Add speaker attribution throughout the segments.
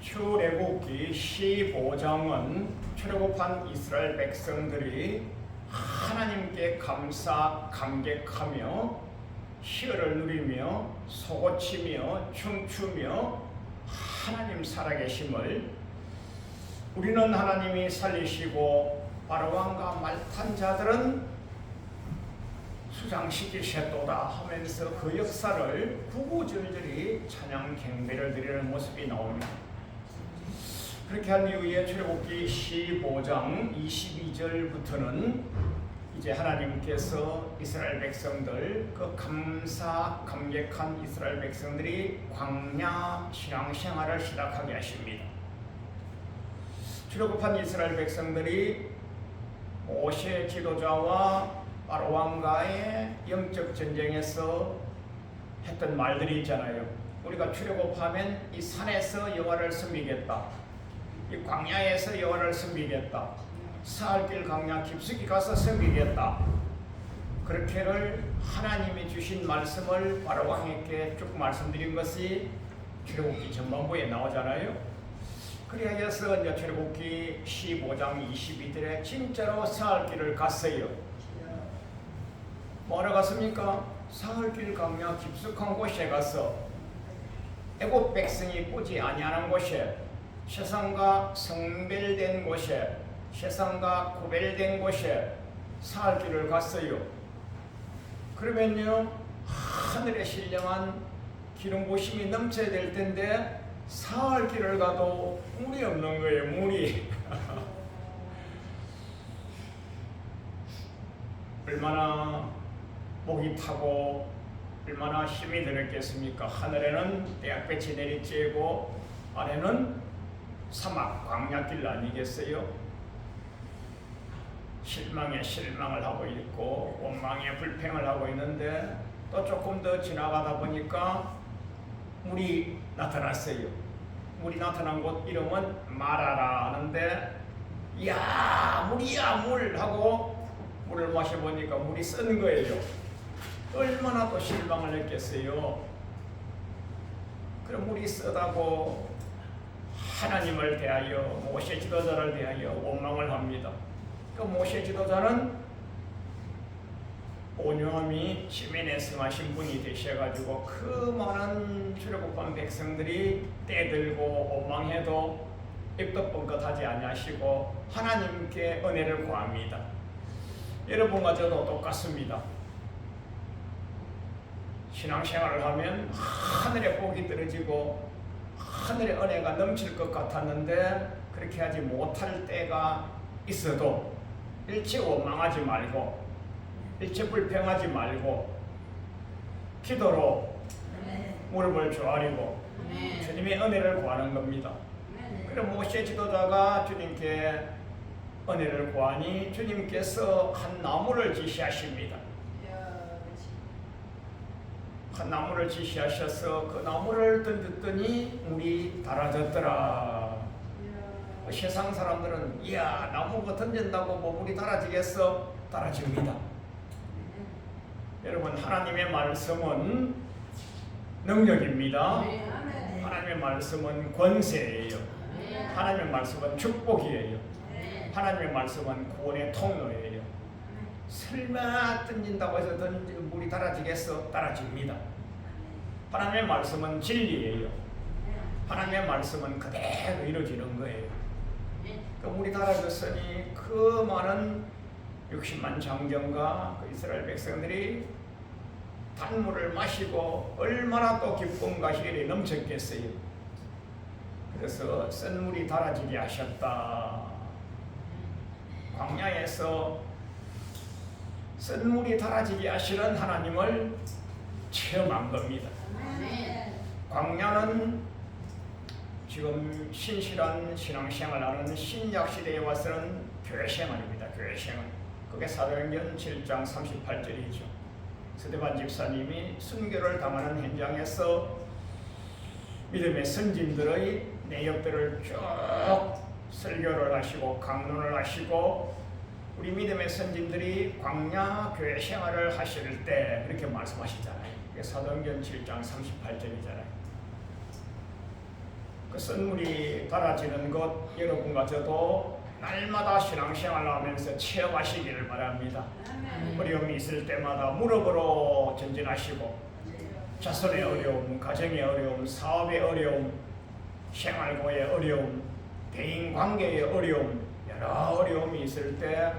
Speaker 1: 출애굽기 15장은 출애굽한 이스라엘 백성들이 하나님께 감사 감격하며 희열을 누리며 소고치며 춤추며 하나님 살아계심을, 우리는 하나님이 살리시고 바로왕과 말탄 자들은 수장시키셨도다 하면서 그 역사를 구구절절히 찬양 경배를 드리는 모습이 나옵니다. 그렇게 한 이후에 출애굽기 15장 22절부터는 이제 하나님께서 이스라엘 백성들, 그 감사 감격한 이스라엘 백성들이 광야 신앙생활을 시작하게 하십니다. 출애굽한 이스라엘 백성들이 모세 지도자와 바로왕과의 영적 전쟁에서 했던 말들이 있잖아요. 우리가 출애굽하면 이 산에서 여호와를 섬기겠다, 이 광야에서 여호와를 섬기겠다, 사흘길 광야 깊숙이 가서 섬기겠다, 그렇게를 하나님이 주신 말씀을 바로왕에게 쭉 말씀드린 것이 출애굽기 전반부에 나오잖아요. 그래서 이제 출애굽기 15장 22절에 진짜로 사흘길을 갔어요. 뭐하러 갔습니까? 사흘길 광야 깊숙한 곳에 가서 애굽 백성이 보지 아니하는 곳에, 세상과 성별된 곳에, 세상과 구별된 곳에 사흘길을 갔어요. 그러면요, 하늘에 신령한 기름 부심이 넘쳐야 될 텐데 사흘길을 가도 물이 없는 거예요. 물이 얼마나 목이 타고 얼마나 힘이 들었겠습니까? 하늘에는 떼약볕이 내리쬐고 아래는 사막 광야길 아니겠어요? 실망에 실망을 하고 있고 원망에 불평을 하고 있는데, 또 조금 더 지나가다 보니까 물이 나타났어요. 물이 나타난 곳 이름은 마라라 하는데, 야 물이야 물 하고 물을 마셔보니까 물이 쓴 거예요. 얼마나 또 실망을 했겠어요. 그럼 물이 쓰다고 하나님을 대하여, 모세 지도자를 대하여 원망을 합니다. 그 모세 지도자는 온유함이 지면에 성하신 분이 되셔가지고 그 많은 출애굽한 백성들이 떼들고 원망해도 입도 뻥끗하지 아니하시고 하나님께 은혜를 구합니다. 여러분과 저도 똑같습니다. 신앙생활을 하면 하늘에 복이 떨어지고 하늘의 은혜가 넘칠 것 같았는데 그렇게 하지 못할 때가 있어도 일체 원망하지 말고 일체 불평하지 말고 기도로 무릎을 조아리고 주님의 은혜를 구하는 겁니다. 그럼 모세 지도자가 주님께 은혜를 구하니 주님께서 한 나무를 지시하십니다. 한 나무를 지시하셔서 그 나무를 던졌더니 물이 달아졌더라. 세상 사람들은 이야 나무가 던진다고 뭐 물이 달아지겠어? 달아집니다. 여러분, 하나님의 말씀은 능력입니다. 하나님의 말씀은 권세예요. 하나님의 말씀은 축복이에요. 하나님의 말씀은 구원의 통로예요. 설마 던진다고 해서 물이 달아지겠어? 달아집니다. 하나님의 말씀은 진리예요. 하나님의 말씀은 그대로 이루어지는 거예요. 그 물이 달아졌으니 그 많은 60만 장정과 그 이스라엘 백성들이 단물을 마시고 얼마나 또 기쁨과 희열이 넘쳤겠어요. 그래서 쓴 물이 달아지게 하셨다. 광야에서 쓴 물이 달아지게 하시는 하나님을 체험한 겁니다. 광야는 지금 신실한 신앙생활하는 신약시대에 와서는 교회생활입니다. 교회생활. 그게 사도행전 7장 38절이죠. 스데반 집사님이 순교를 당하는 현장에서 믿음의 선진들의 내역들을 쭉 설교를 하시고 강론을 하시고 우리 믿음의 선진들이 광야 교회 생활을 하실 때 그렇게 말씀하시잖아요. 그게 사도행전 7장 38절이잖아요. 그 썬물이 달아지는 것 여러분과 저도 날마다 신앙생활을 하면서 체험하시기를 바랍니다. 어려움이 있을 때마다 무릎으로 전진하시고 자손의 어려움, 가정의 어려움, 사업의 어려움, 생활고의 어려움, 대인관계의 어려움, 여러 어려움이 있을 때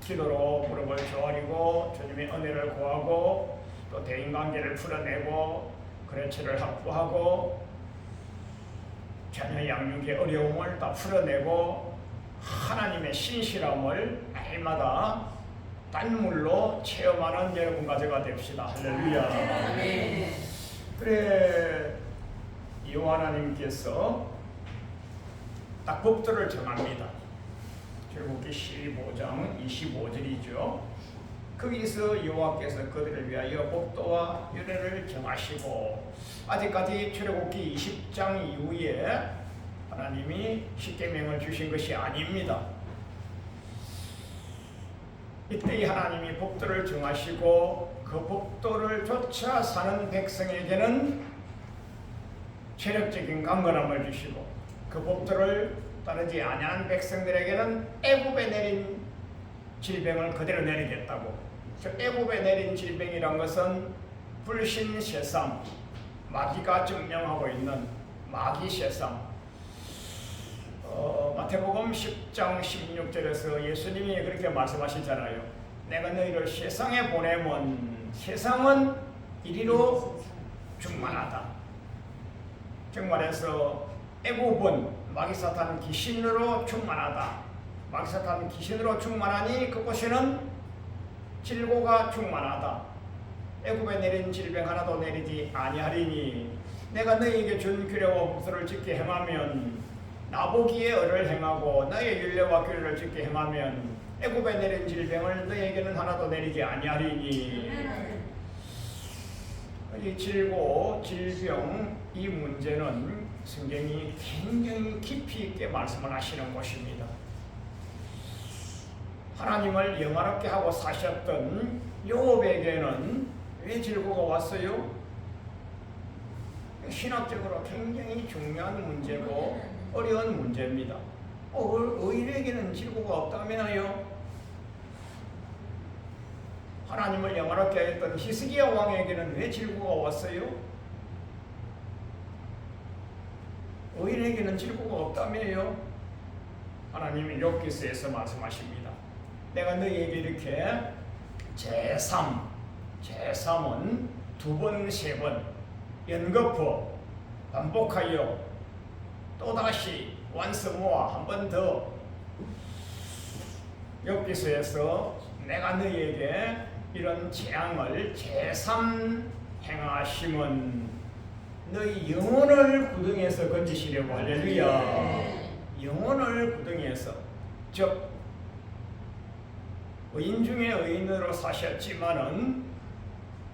Speaker 1: 기도로 무릎을 조아리고 주님의 은혜를 구하고 또 대인관계를 풀어내고 거래처를 확보하고 자녀 양육의 어려움을 다 풀어내고 하나님의 신실함을 날마다 단물로 체험하는 여러분과 제가 됩시다. 할렐루야. 그래 여호와 하나님께서 딱 법도를 정합니다. 출애굽기 15장 25절이죠. 거기서 여호와께서 그들을 위하여 법도와 규례를 정하시고 아직까지 출애굽기 20장 이후에 하나님이 십계명을 주신 것이 아닙니다. 이때 하나님이 법도를 정하시고 그 법도를 쫓아 사는 백성에게는 체력적인 강건함을 주시고 그 법도를 따르지 아니하는 백성들에게는 애굽에 내린 질병을 그대로 내리겠다고. 저 애굽에 내린 질병이란 것은 불신세상, 마귀가 증명하고 있는 마귀세상. 마태복음 10장 16절에서 예수님이 그렇게 말씀하시잖아요. 내가 너희를 세상에 보내면 세상은 이리로 충만하다. 정말해서 애굽은 마귀사탄 귀신으로 충만하다. 마귀사탄 귀신으로 충만하니 그곳에는 질고가 충만하다. 애굽에 내린 질병 하나도 내리지 아니하리니 내가 너희에게 준 규례와 법도를 지켜 행하면 나보기에 을을 행하고 너의 율례와 규례를 지켜 행하면 애굽에 내린 질병을 너희에게는 하나도 내리지 아니하리니. 이 질고, 질병 이 문제는 성경이 굉장히 깊이 있게 말씀을 하시는 것입니다. 하나님을 영화롭게 하고 사셨던 욥에게는 왜 질고가 왔어요? 신학적으로 굉장히 중요한 문제고 어려운 문제입니다. 의인에게는 질고가 없다면요? 하나님을 영화롭게 했던 히스기야 왕에게는 왜 질고가 왔어요? 의인에게는 질고가 없다며요? 하나님이 욥기서에서 말씀하십니다. 내가 너희에게 이렇게 제3은 두 번, 세 번 연거푸 반복하여 또다시 원스모아 한 번 더 욥기서에서 내가 너희에게 이런 재앙을 제3 행하심은 너희 영혼을 구덩이에서 건지시려고. 할렐루야. 영혼을 구덩이에서, 즉 의인 중에 의인으로 사셨지만은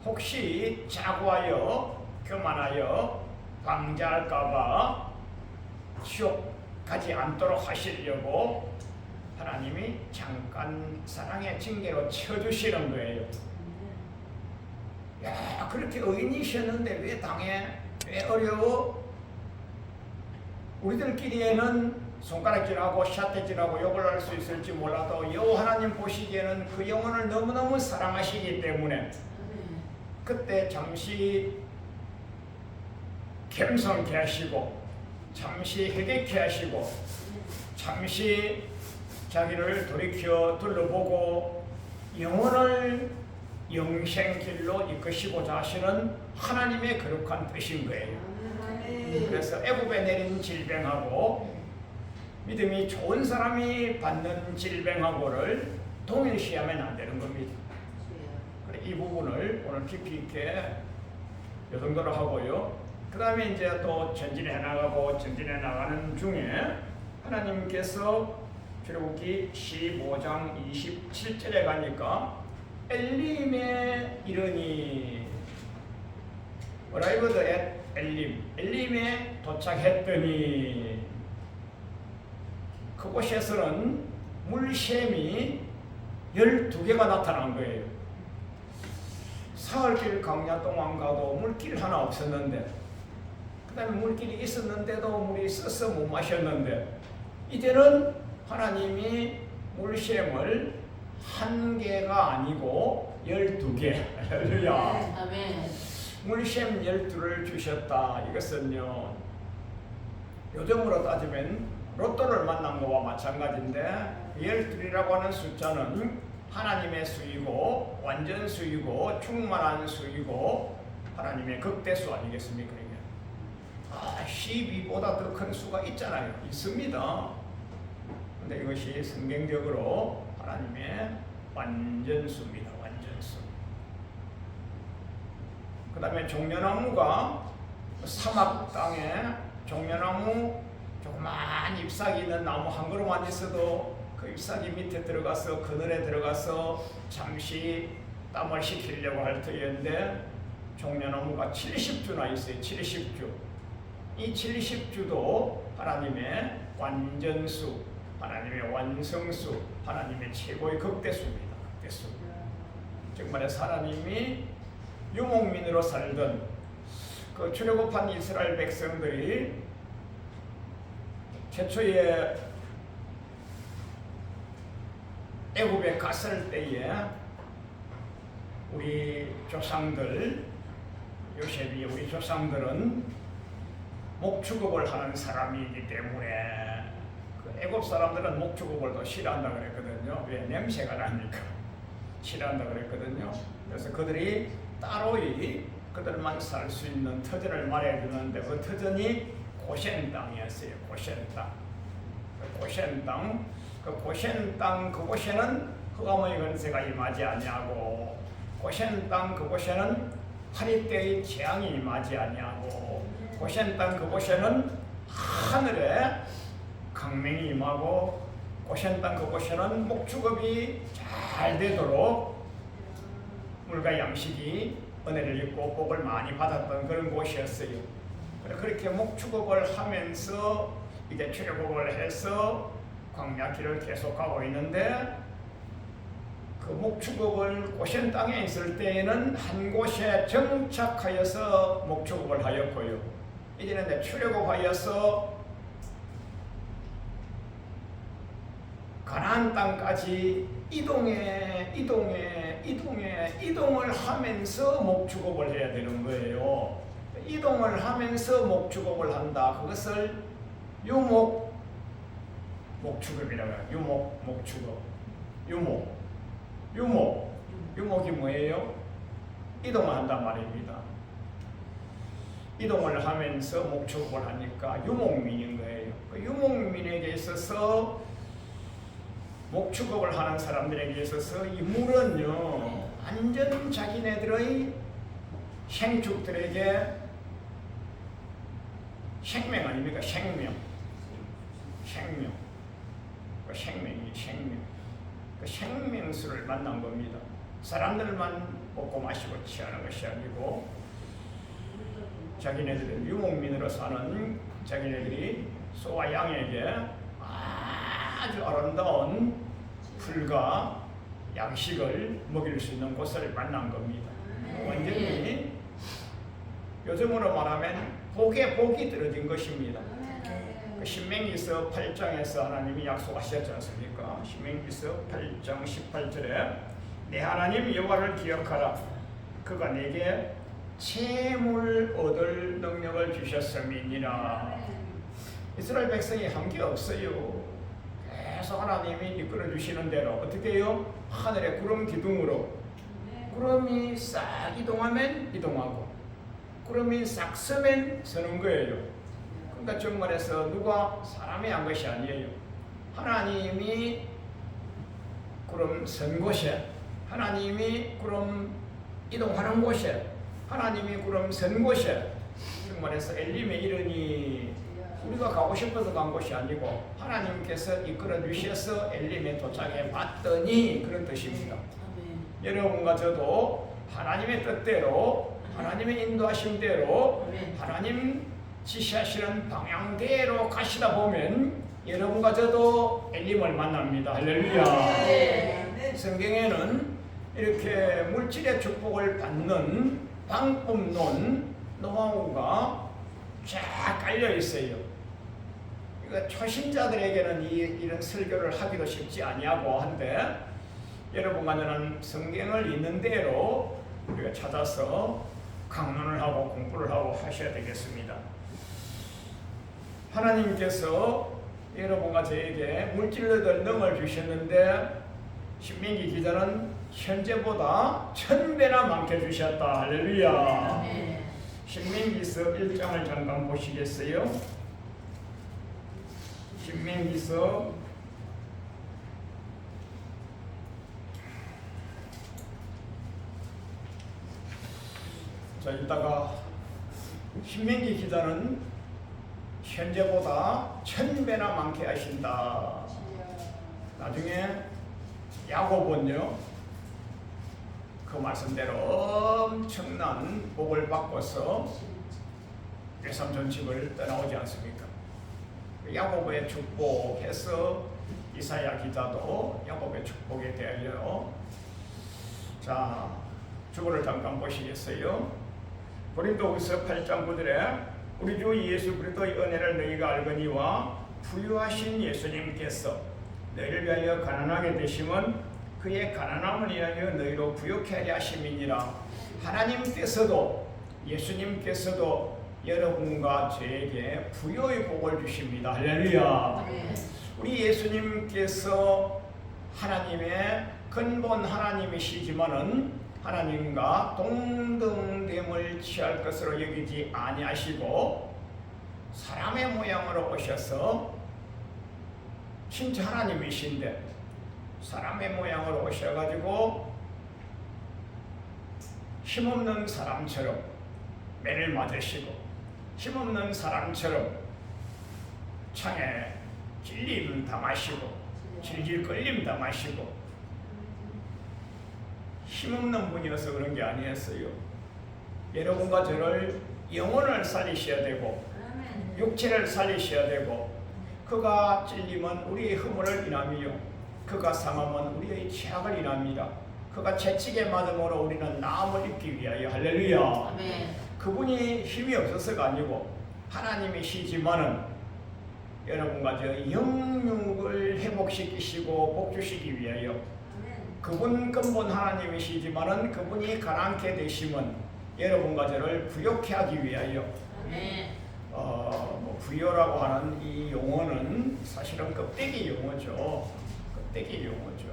Speaker 1: 혹시 자고하여 교만하여 방자할까봐 지옥 가지 않도록 하시려고 하나님이 잠깐 사랑의 징계로 쳐주시는 거예요. 야, 그렇게 의인이셨는데 왜 당해? 왜 어려워? 우리들끼리에는 손가락질하고 샷대질하고 욕을 할 수 있을지 몰라도 여호와 하나님 보시기에는 그 영혼을 너무너무 사랑하시기 때문에 그때 잠시 겸손케 하시고 잠시 회개케 하시고 잠시 자기를 돌이켜 둘러보고 영혼을 영생길로 이끄시고자 하시는 하나님의 거룩한 뜻인 거예요. 그래서 애굽에 내린 질병하고 믿음이 좋은 사람이 받는 질병하고를 동일시하면 안 되는 겁니다. 이 부분을 오늘 깊이 있게 이 정도로 하고요. 그 다음에 이제 또 전진해 나가는 중에 하나님께서 출애굽기 15장 27절에 가니까 엘림에 이르니 arrived at 엘림에 도착했더니 그곳에서는 물샘이 12개가 나타난 거예요. 사흘길 광야 동안 가도 물길 하나 없었는데 그 다음에 물길이 있었는데도 물이 써서 못 마셨는데 이제는 하나님이 물샘을 한 개가 아니고 12개 할렐루야.
Speaker 2: 아멘.
Speaker 1: 물샘 12를 주셨다. 이것은요 요즘으로 따지면 로또를 만난 거와 마찬가지인데 12이라고 하는 숫자는 하나님의 수이고 완전 수이고 충만한 수이고 하나님의 극대수 아니겠습니까? 12보다 더 큰 수가 있잖아요. 있습니다. 근데 이것이 성경적으로 하나님의 완전수입니다. 완전수. 그 다음에 종려나무가 사막 땅에 종려나무 조그만 잎사귀 있는 나무 한 그루만 있어도 그 잎사귀 밑에 들어가서 그늘에 들어가서 잠시 땀을 식히려고 할 터였는데 종려나무가 70주나 있어요. 70주. 이 70주도 하나님의 완전수, 하나님의 완성수, 하나님의 최고의 극대수입니다. 극대수. 즉 말해서 하나님이 유목민으로 살던 그 출애굽한 이스라엘 백성들이 최초에 애굽에 갔을 때에 우리 조상들 요셉이 우리 조상들은 목축업을 하는 사람이기 때문에 그 애굽 사람들은 목축업을 더 싫어한다 그랬거든요. 왜? 냄새가 나니까 싫어한다 그랬거든요. 그래서 그들이 따로이 그들만 살 수 있는 터전을 마련해주는데 그 터전이 고센 땅이었어요. 고센 땅. 고센 땅. 그 고센 땅 그곳에는 흑암의 권세가 임하지 아니하고 고센 땅 그곳에는 파리떼의 재앙이 임하지 아니하고 고센 땅 그곳에는 하늘에 강맹이 임하고 고센 땅 그곳에는 목축업이 잘 되도록 물과 양식이 은혜를 입고 복을 많이 받았던 그런 곳이었어요. 그렇게 목축업을 하면서 이제 출애굽을 해서 광야 길을 계속하고 있는데 그 목축업을 고센 땅에 있을 때에는 한 곳에 정착하여서 목축업을 하였고요. 이제는 이제 출애굽하여서 가나안 땅까지 이동을 하면서 목축업을 해야 되는 거예요. 이동을 하면서 목축업을 한다. 그것을 목축업이라고 해요. 목축업. 유목이 뭐예요? 이동을 한단 말입니다. 이동을 하면서 목축업을 하니까 유목민인 거예요. 그 유목민에게 있어서 목축업을 하는 사람들에게 있어서 이 물은요 완전 자기네들의 생축들에게 생명 아닙니까? 생명. 그 생명이 생명. 그 생명수를 만난 겁니다. 사람들만 먹고 마시고 취하는 것이 아니고 자기네들은 유목민으로 사는 자기네들이 소와 양에게 아주 아름다운 풀과 양식을 먹일 수 있는 곳을 만난 겁니다. 완전히 요즘으로 말하면 복에 복이 들어진 것입니다. 신명기서 8장에서 하나님이 약속하셨지 않습니까? 신명기서 8장 18절에 내 하나님 여호와를 기억하라. 그가 내게 채물 얻을 능력을 주셨음이니라. 이스라엘 백성이 한 게 없어요. 계속 하나님이 이끌어 주시는 대로 어떻게 해요? 하늘의 구름 기둥으로 구름이 싹 이동하면 이동하고 구름이 싹 서면 서는 거예요. 그러니까 정말해서 누가 사람이 한 것이 아니에요. 하나님이 구름 선 곳에 하나님이 구름 이동하는 곳에 하나님이 구름 선 곳에 정말해서 엘림의 이르니 우리가 가고 싶어서 간 곳이 아니고 하나님께서 이끌어 주셔서 엘림에 도착해 봤더니 그런 뜻입니다. 여러분과 저도 하나님의 뜻대로 하나님의 인도하심대로 하나님 지시하시는 방향대로 가시다 보면 여러분과 저도 엘림을 만납니다. 할렐루야. 성경에는 이렇게 물질의 축복을 받는 방법론 노하우가 쫙 깔려 있어요. 이거 초신자들에게는 이런 설교를 하기도 쉽지 아니하고 한데 여러분과 저는 성경을 있는 대로 우리가 찾아서 강론을 하고 공부를 하고 하셔야 되겠습니다. 하나님께서 여러분과 저에게 물질로 될 능을 주셨는데 신명기 기자는 현재보다 1000배나 많게 주셨다. 할렐루야. 신명기서 1장을 잠깐 보시겠어요? 신명기서 자, 이따가 신명기 기자는 현재보다 1000배나 많게 하신다. 나중에 야곱은요, 그 말씀대로 엄청난 복을 받고서 외삼촌 집을 떠나오지 않습니까? 야곱의 축복해서 이사야 기자도 야곱의 축복에 대하여 자, 주보를 잠깐 보시겠어요? 고린도후서 8장 9절에 우리 주 예수 그리스도의 은혜를 너희가 알거니와 부유하신 예수님께서 너희를 위하여 가난하게 되심은 그의 가난함을 위하여 너희로 부유케 하려 하심이니라. 하나님께서도 예수님께서도 여러분과 저에게 부유의 복을 주십니다. 할렐루야. 우리 예수님께서 하나님의 근본 하나님이시지만은 하나님과 동등됨을 취할 것으로 여기지 아니하시고 사람의 모양으로 오셔서 진짜 하나님이신데 사람의 모양으로 오셔가지고 힘없는 사람처럼 매를 맞으시고 힘없는 사람처럼 창에 질림 당하시고 질질 끌림 당하시고 힘없는 분이어서 그런 게 아니었어요. 여러분과 저를 영혼을 살리셔야 되고 육체를 살리셔야 되고 그가 찔림은 우리의 허물을 인함이요 그가 상함은 우리의 죄악을 인합니다. 그가 채찍에 맞음으로 우리는 나음을 입기 위하여. 할렐루야. 아멘. 그분이 힘이 없어서가 아니고 하나님이시지만은 여러분과 저 영육을 회복시키시고 복주시기 위하여 그분 근본 하나님이시지만은 그분이 가난케 되심은 여러분과 저를 부욕케 하기 위하여. 부요라고 하는 이 용어는 사실은 껍데기 용어죠. 껍데기 용어죠.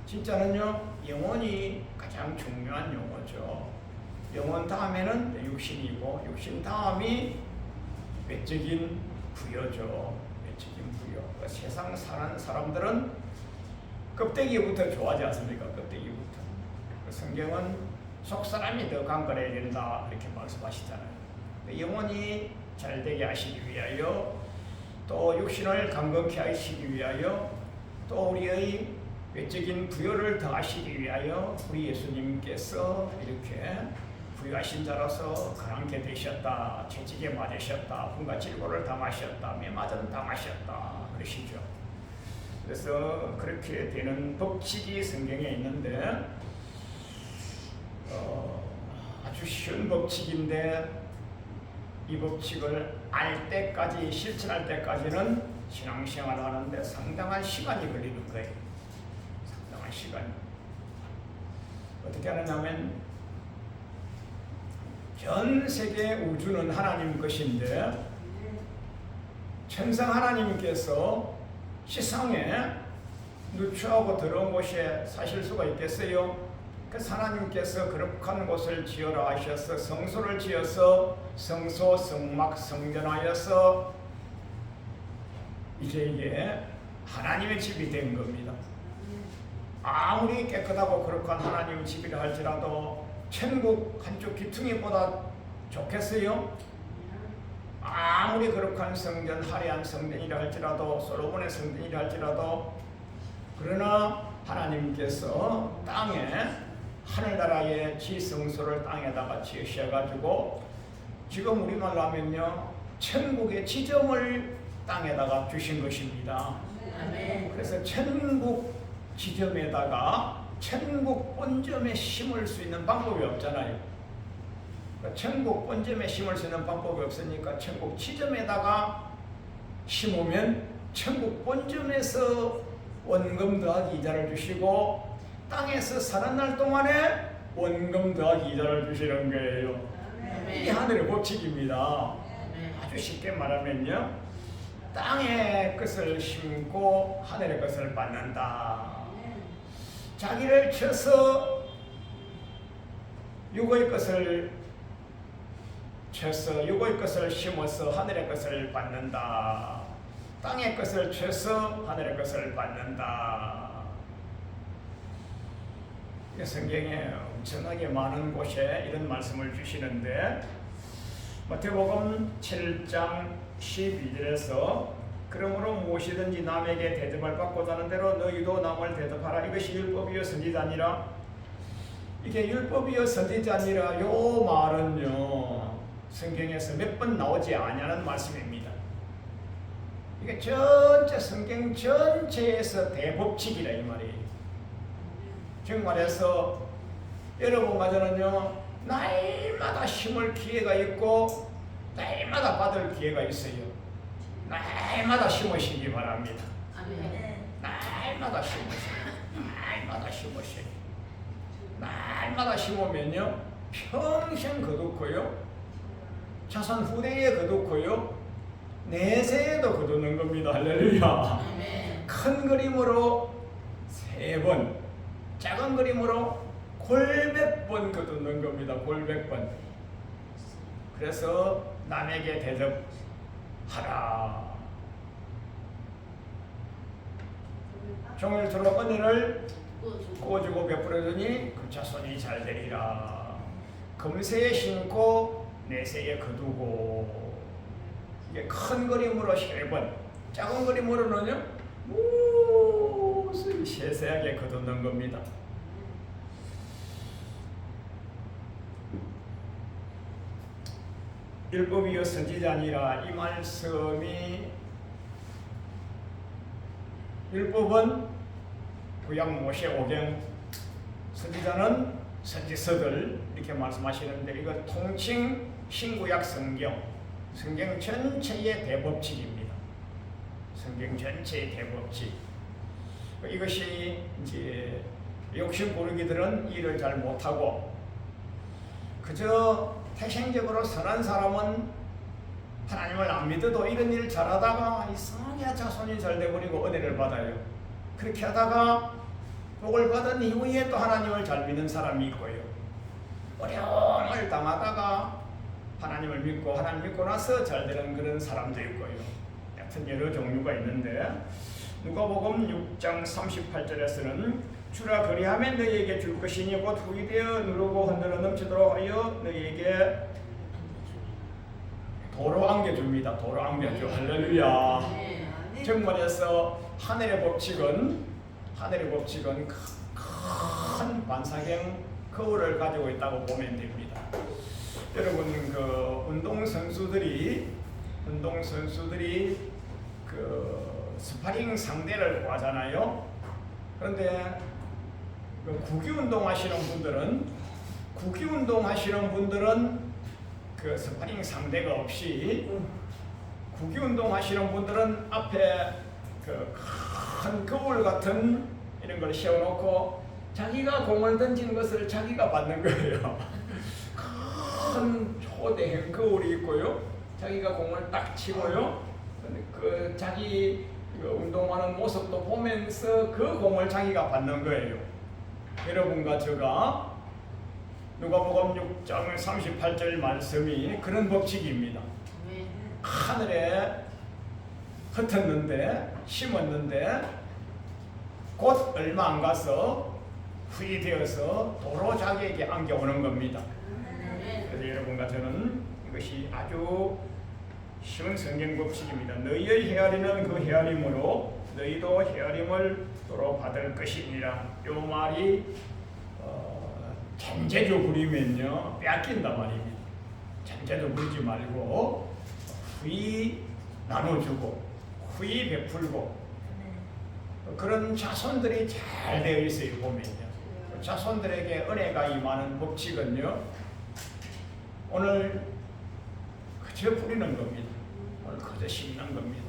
Speaker 1: 진짜는요, 영혼이 가장 중요한 용어죠. 영혼 다음에는 육신이고 육신 다음이 외적인 부여죠. 외적인 부여. 그러니까 세상 사는 사람들은 껍데기부터 좋아하지 않습니까? 껍데기부터. 성경은 속사람이 더 강건해야 된다 이렇게 말씀하시잖아요. 영혼이 잘되게 하시기 위하여 또 육신을 강건케 하시기 위하여 또 우리의 외적인 부여를 더하시기 위하여 우리 예수님께서 이렇게 부유하신 자로서 가난케 되셨다. 채찍에 맞으셨다. 분과 질고를 당하셨다. 매맞음 당하셨다. 그러시죠. 그래서 그렇게 되는 법칙이 성경에 있는데 아주 쉬운 법칙인데 이 법칙을 알 때까지 실천할 때까지는 신앙생활을 하는데 상당한 시간이 걸리는 거예요. 상당한 시간이. 어떻게 하느냐면 전 세계 우주는 하나님 것인데 천상 하나님께서 세상에 누추하고 더러운 곳에 사실 수가 있겠어요? 그래서 하나님께서 거룩한 곳을 지어라 하셔서 성소를 지어서 성소 성막 성전하여서 이제 이게 하나님의 집이 된 겁니다. 아무리 깨끗하고 거룩한 하나님의 집이라 할지라도 천국 한쪽 귀퉁이보다 좋겠어요? 아무리 거룩한 성전, 화려한 성전이라 할지라도 솔로몬의 성전이라 할지라도 그러나 하나님께서 땅에 하늘나라의 지성소를 땅에다가 지으셔가지고 지금 우리말로 하면요 천국의 지점을 땅에다가 주신 것입니다. 그래서 천국 지점에다가 천국 본점에 심을 수 있는 방법이 없잖아요. 천국 본점에 심을 수 있는 방법이 없으니까 천국 지점에다가 심으면 천국 본점에서 원금 더하기 이자를 주시고 땅에서 살아날 동안에 원금 더하기 이자를 주시는 거예요. 이게 하늘의 법칙입니다. 아주 쉽게 말하면요, 땅의 것을 심고 하늘의 것을 받는다. 자기를 쳐서 육의 것을 쳐서 육의 것을 심어서 하늘의 것을 받는다. 땅의 것을 쳐서 하늘의 것을 받는다. 성경에 엄청나게 많은 곳에 이런 말씀을 주시는데, 마태복음 7장 12절에서 그러므로 무엇이든지 남에게 대접을 받고자 하는 대로 너희도 남을 대접하라. 이것이 율법이요 선지자니라. 이게 율법이요 선지자니라, 요 말은요 성경에서 몇 번 나오지 아니하는 말씀입니다. 이게 전체 성경 전체에서 대법칙이라 이 말이에요. 즉 말해서 여러분과 저는요 날마다 심을 기회가 있고 날마다 받을 기회가 있어요. 날마다 심으시기 바랍니다. 날마다 심으세요. 날마다 심으세요. 날마다 심으면요 평생 거두고요, 자손 후대에 거두고요, 내세에도 거두는 겁니다. 할렐루야. 큰 그림으로 3번, 작은 그림으로 골백 번 거두는 겁니다. 골백 번. 그래서 남에게 대접하라. 종일토록 은혜를 꾸어주고 베풀어주니 그 자손이 잘 되리라. 금세에 심고 내세에 거두고. 이게 큰 그림으로 3번, 작은 그림으로는요 무슨 세세하게 거두는 겁니다. 율법이요 선지자니라, 이 말씀이, 율법은 구약 모세오경, 선지자는 선지서들 이렇게 말씀하시는데, 이거 통칭 신구약 성경, 성경 전체의 대법칙입니다. 성경 전체의 대법칙. 이것이 이제 욕심 부르기들은 일을 잘 못하고 그저 태생적으로 선한 사람은 하나님을 안 믿어도 이런 일을 잘하다가 이상하게 자손이 잘 돼버리고 은혜를 받아요. 그렇게 하다가 복을 받은 이후에 또 하나님을 잘 믿는 사람이 있고요, 어려움을 당하다가 하나님을 믿고 하나님 믿고 나서 잘 되는 그런 사람도 있고요. 하여튼 여러 종류가 있는데, 누가복음 6장 38절에서는 주라 그리하면 너희에게 줄 것이니 곧 후이되어 누르고 흔들어 넘치도록 하여 너희에게 도로 안겨줍니다. 도로 안겨줘. 할렐루야. 정말에서 하늘의 법칙은 큰 반사경 거울을 가지고 있다고 보면 됩니다. 여러분, 그 운동선수들이 그 스파링 상대를 구하잖아요. 그런데 그 구기 운동하시는 분들은 그 스파링 상대가 없이, 구기 운동하시는 분들은 앞에 그 큰 거울 같은 이런 걸 세워놓고 자기가 공을 던진 것을 자기가 받는 거예요. 큰 초대형 거울이 있고요, 자기가 공을 딱 치고요, 그 자기 그 운동하는 모습도 보면서 그 공을 자기가 받는 거예요. 여러분과 제가 누가복음 6장 38절 말씀이 그런 법칙입니다. 하늘에 흩었는데, 심었는데 곧 얼마 안 가서 후이 되어서 도로 자기에게 안겨오는 겁니다. 그래서 여러분과 저는 이것이 아주 쉬운 성경 법칙입니다. 너희의 헤아리는 그 헤아림으로 너희도 헤아림을 도로 받을 것이니라. 이 말이 잔재주 부리면요 뺏긴다 말입니다. 잔재주 부리지 말고 후히 나눠주고 후히 베풀고 그런 자손들이 잘 되어 있어요. 보면요 자손들에게 은혜가 임하는 법칙은요, 오늘 그저 뿌리는 겁니다. 오늘 그저 심는 겁니다.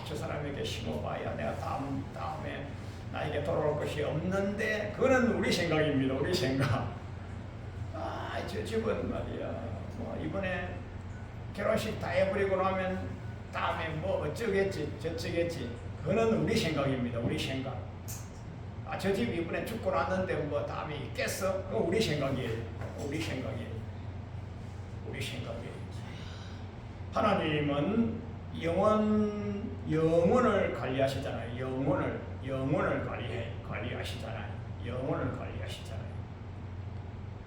Speaker 1: 저 사람에게 심어봐야 내가 다음에 나에게 돌아올 것이 없는데, 그거는 우리 생각입니다. 우리 생각. 저 집은 말이야, 뭐 이번에 결혼식 다 해버리고 나면 다음에 뭐 어쩌겠지 저쩌겠지. 그거는 우리 생각입니다. 우리 생각. 저 집 이번에 죽고 났는데 뭐 다음에 있겠어? 그건 우리 생각이에요. 우리 생각이에요. 우리 생각이에요. 하나님은 영혼을 관리하시잖아요. 영혼을 관리하시잖아요. 영혼을 관리하시잖아요.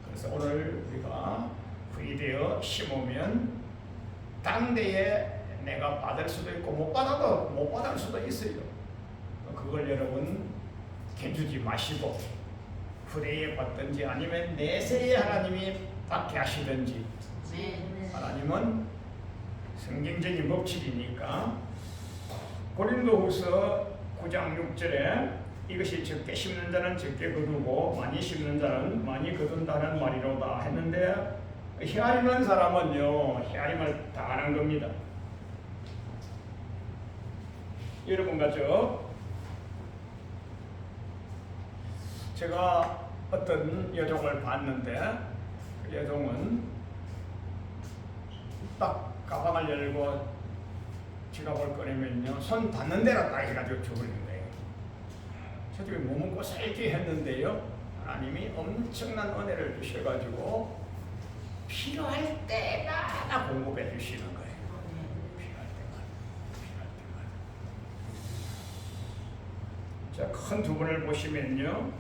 Speaker 1: 그래서 오늘 우리가 후이되어 심으면 당대에 내가 받을 수도 있고 못 받을 수도 있어요. 그걸 여러분 견주지 마시고 후대에 받든지 아니면 내세에 하나님이 받게 하시든지, 하나님은 성경적인 법칙이니까. 고린도후서 9장 6절에 이것이 적게 심는 자는 적게 거두고 많이 심는 자는 많이 거둔다는 말이로다 했는데, 헤아리는 사람은요 헤아림을 다 하는 겁니다. 여러분 같죠? 제가 어떤 여종을 봤는데, 그 여종은 딱 가방을 열고 지갑을 꺼내면요 손 닿는 대로 딱 해가지고 줘버리는 거예요. 저도 머뭇고 살게 했는데요, 하나님이 엄청난 은혜를 주셔가지고 필요할 때마다 공급해 주시는 거예요. 필요할 때마다. 자, 큰 두 분을 보시면요,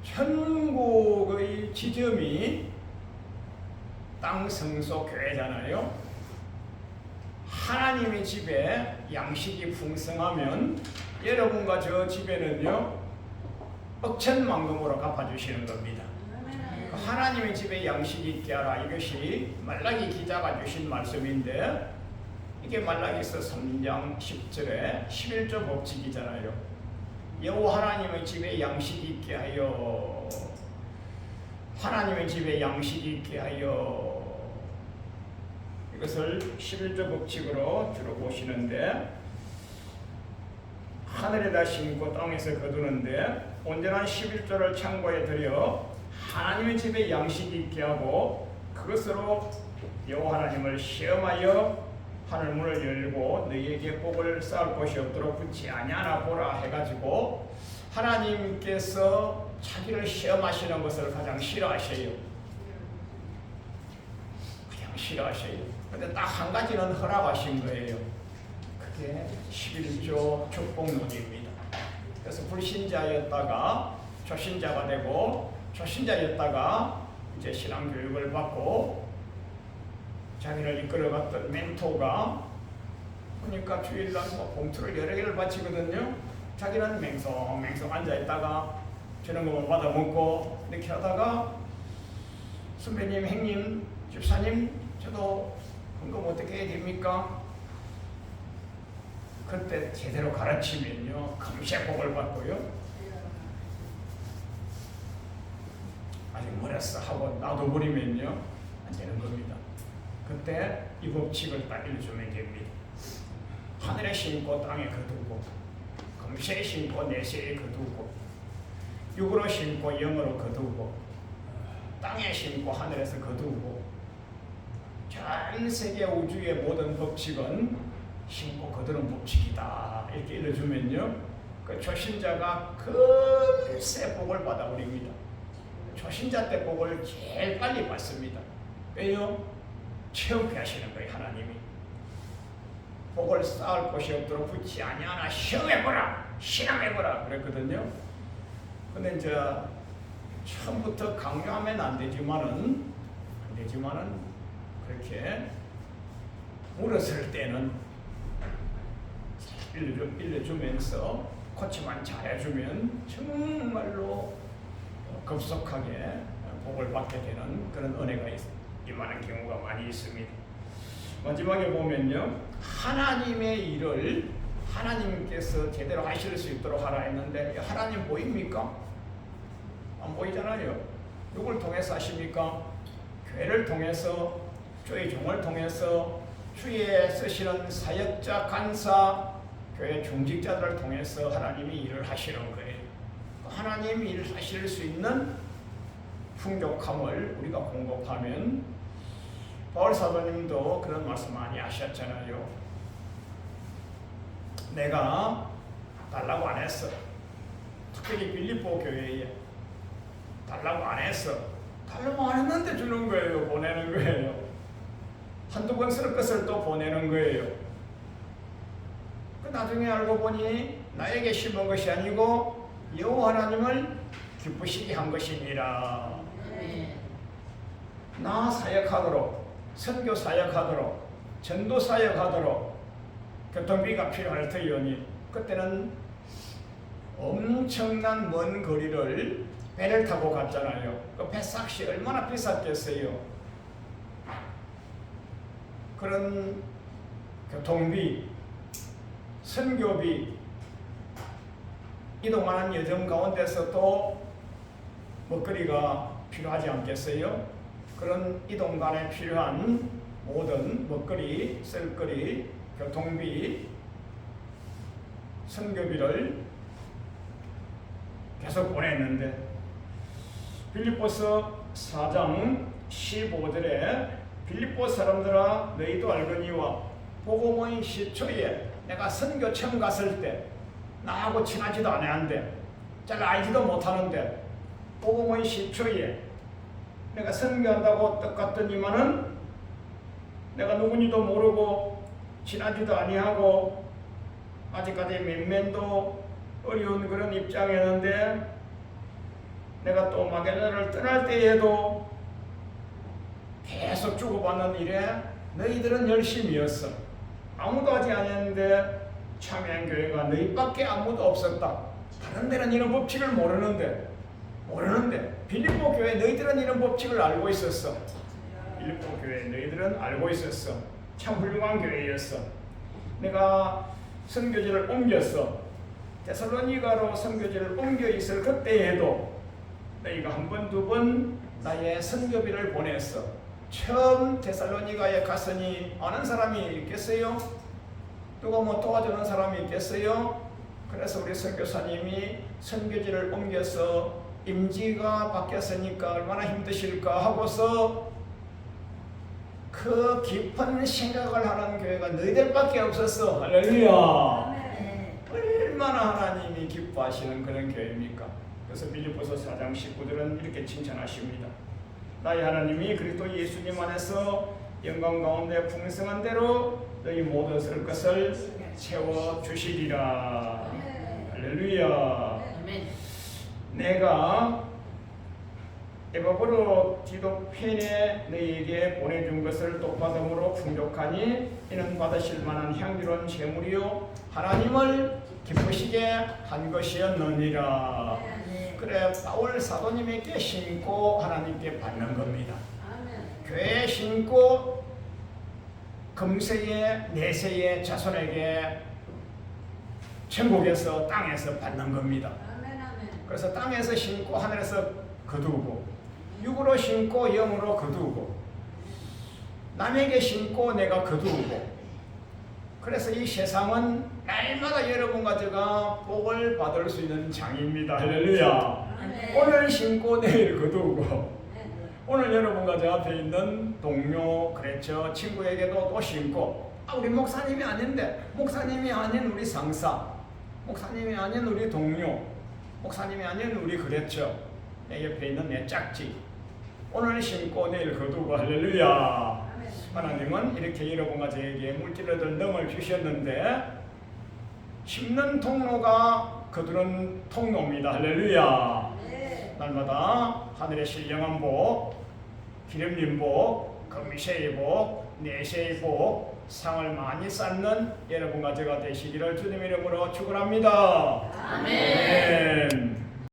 Speaker 1: 천국의 지점이 땅 성소 교회잖아요. 하나님의 집에 양식이 풍성하면 여러분과 저 집에는요 억천만금으로 갚아주시는 겁니다. 하나님의 집에 양식이 있게 하라, 이것이 말라기 기자가 주신 말씀인데, 이게 말라기서 3장 10절에 11조 법칙이잖아요. 여호와 하나님의 집에 양식이 있게 하여, 하나님의 집에 양식이 있게 하여, 이것을 11조 법칙으로 주로 보시는데, 하늘에다 심고 땅에서 거두는데 온전한 11조를 창고에 들여 하나님의 집에 양식이 있게 하고, 그것으로 여호와 하나님을 시험하여 하늘 문을 열고 너희에게 복을 쌓을 곳이 없도록 붙지 아니하나 보라 해가지고, 하나님께서 자기를 시험하시는 것을 가장 싫어하셔요. 가장 싫어하셔요. 근데 딱 한 가지는 허락하신 거예요. 그게 11조 축복론입니다. 그래서 불신자였다가 초신자가 되고, 초신자였다가 이제 신앙 교육을 받고 자기를 이끌어갔던 멘토가, 그러니까 주일날 뭐 봉투를 여러 개를 바치거든요. 자기는 맹성맹성 앉아있다가 저런 것만 받아 먹고 이렇게 하다가, 선배님, 형님, 집사님, 저도 헌금 어떻게 해야 됩니까? 그때 제대로 가르치면요 금세 복을 받고요. 아직 멀었어 하고 놔둬버리면요 안 되는 겁니다. 그때 이 법칙을 딱 일주면 됩니다. 하늘에 심고 땅에 거두고, 금세에 심고 내세에 거두고, 육으로 심고 영으로 거두고, 땅에 심고 하늘에서 거두고, 전 세계 우주의 모든 법칙은 심고 거두는 법칙이다, 이렇게 일러주면요 그 초신자가 금세 복을 받아버립니다. 초신자 때 복을 제일 빨리 받습니다. 왜요? 체험케 하시는 거예요. 하나님이 복을 쌓을 곳이 없도록 붙지 아니하나 시험해보라, 실험해보라 그랬거든요. 근데 이제 처음부터 강요하면 안 되지만은 그렇게 물었을 때는 일러주면서 코치만 잘해주면 정말로 급속하게 복을 받게 되는 그런 은혜가 임하는 경우가 많이 있습니다. 마지막에 보면요, 하나님의 일을 하나님께서 제대로 하실 수 있도록 하라 했는데, 하나님 보입니까? 안 보이잖아요. 누굴 통해서 하십니까? 교회를 통해서 주의 종을 통해서 주의 쓰시는 사역자, 간사, 교회 중직자들을 통해서 하나님이 일을 하시는 거예요. 하나님이 일을 하실 수 있는 풍족함을 우리가 공급하면 바울 사도님도 그런 말씀 많이 하셨잖아요. 내가 달라고 안 했어. 특별히 빌립보 교회에 달라고 안 했어. 달라고 안 했는데 주는 거예요. 보내는 거예요. 한두 번 쓸 것을 또 보내는 거예요. 그 나중에 알고 보니 나에게 심은 것이 아니고 여호와 하나님을 기쁘시게 한 것이니라. 나 사역하도록, 선교 사역하도록, 전도 사역하도록 교통비가 필요할 터이오니 그때는 엄청난 먼 거리를 배를 타고 갔잖아요. 그 배삭시 얼마나 비쌌겠어요. 그런 교통비, 선교비, 이동하는 여정 가운데서도 먹거리가 필요하지 않겠어요? 그런 이동간에 필요한 모든 먹거리, 쓸거리, 교통비, 선교비를 계속 보냈는데 빌립보서 4장 15절에 빌립보 사람들아 너희도 알거니와 복음의 시초에 내가 선교 처음 갔을 때 나하고 친하지도 않았는데 잘 알지도 못하는데 복음의 시초에 내가 선교한다고 똑같더니만은 내가 누구니도 모르고 친하지도 아니하고 아직까지 맨맨도 어려운 그런 입장이었는데 내가 또 마게도냐를 떠날 때에도 계속 주고받는 일에 너희들은 열심이었어. 아무도 하지 않았는데 참여한 교회가 너희밖에 아무도 없었다. 다른 데는 이런 법칙을 모르는데 빌립보 교회 너희들은 이런 법칙을 알고 있었어. 빌립보 교회 너희들은 알고 있었어. 참 훌륭한 교회였어. 내가 선교지를 옮겼어. 데살로니가로 선교지를 옮겨 있을 그때에도 너희가 한 번, 두 번 나의 선교비를 보냈어. 처음 데살로니가에 갔으니 아는 사람이 있겠어요? 누가 뭐 도와주는 사람이 있겠어요? 그래서 우리 선교사님이 선교지를 옮겨서 임지가 바뀌었으니까 얼마나 힘드실까 하고서 그 깊은 생각을 하는 교회가 너희들밖에 없었어. 할렐루야. 얼마나 하나님이 기뻐하시는 그런 교회입니까? 그래서 빌립보서 4장 19절은 이렇게 칭찬하십니다. 나의 하나님이 그리스도 예수님 안에서 영광 가운데 풍성한 대로 너희 모든 쓸 것을 채워주시리라. 할렐루야. 내가 에바브로 디도펜에 너희에게 보내준 것을 똑받음으로 풍족하니 이는 받으실 만한 향기로운 제물이요 하나님을 기쁘시게 한 것이었느니라. 그래 바울 사도님에게 신고 하나님께 받는 겁니다. 교회에 신고 금세의 내세의 자손에게 천국에서 땅에서 받는 겁니다. 그래서 땅에서 신고 하늘에서 거두고 육으로 신고 영으로 거두고 남에게 신고 내가 거두고 그래서 이 세상은 날마다 여러분과 제가 복을 받을 수 있는 장입니다. 할렐루야. 오늘 신고 내일 거두고 오늘 여러분과 제 앞에 있는 동료 그랬죠 친구에게도 또 신고 우리 목사님이 아닌데 목사님이 아닌 우리 상사 목사님이 아닌 우리 동료 목사님이 아닌 우리 그랬죠 내 옆에 있는 내 짝지 오늘 신고 내일 거두고 할렐루야. 하나님은 이렇게 여러분과 저에게 물질을 얻을 능을 주셨는데 심는 통로가 거두는 통로입니다. 할렐루야. 날마다 하늘의 신령한 복, 기름진 복, 금세의 복, 내세의 복, 상을 많이 쌓는 여러분과 제가 되시기를 주님 이름으로 축원합니다. 아멘.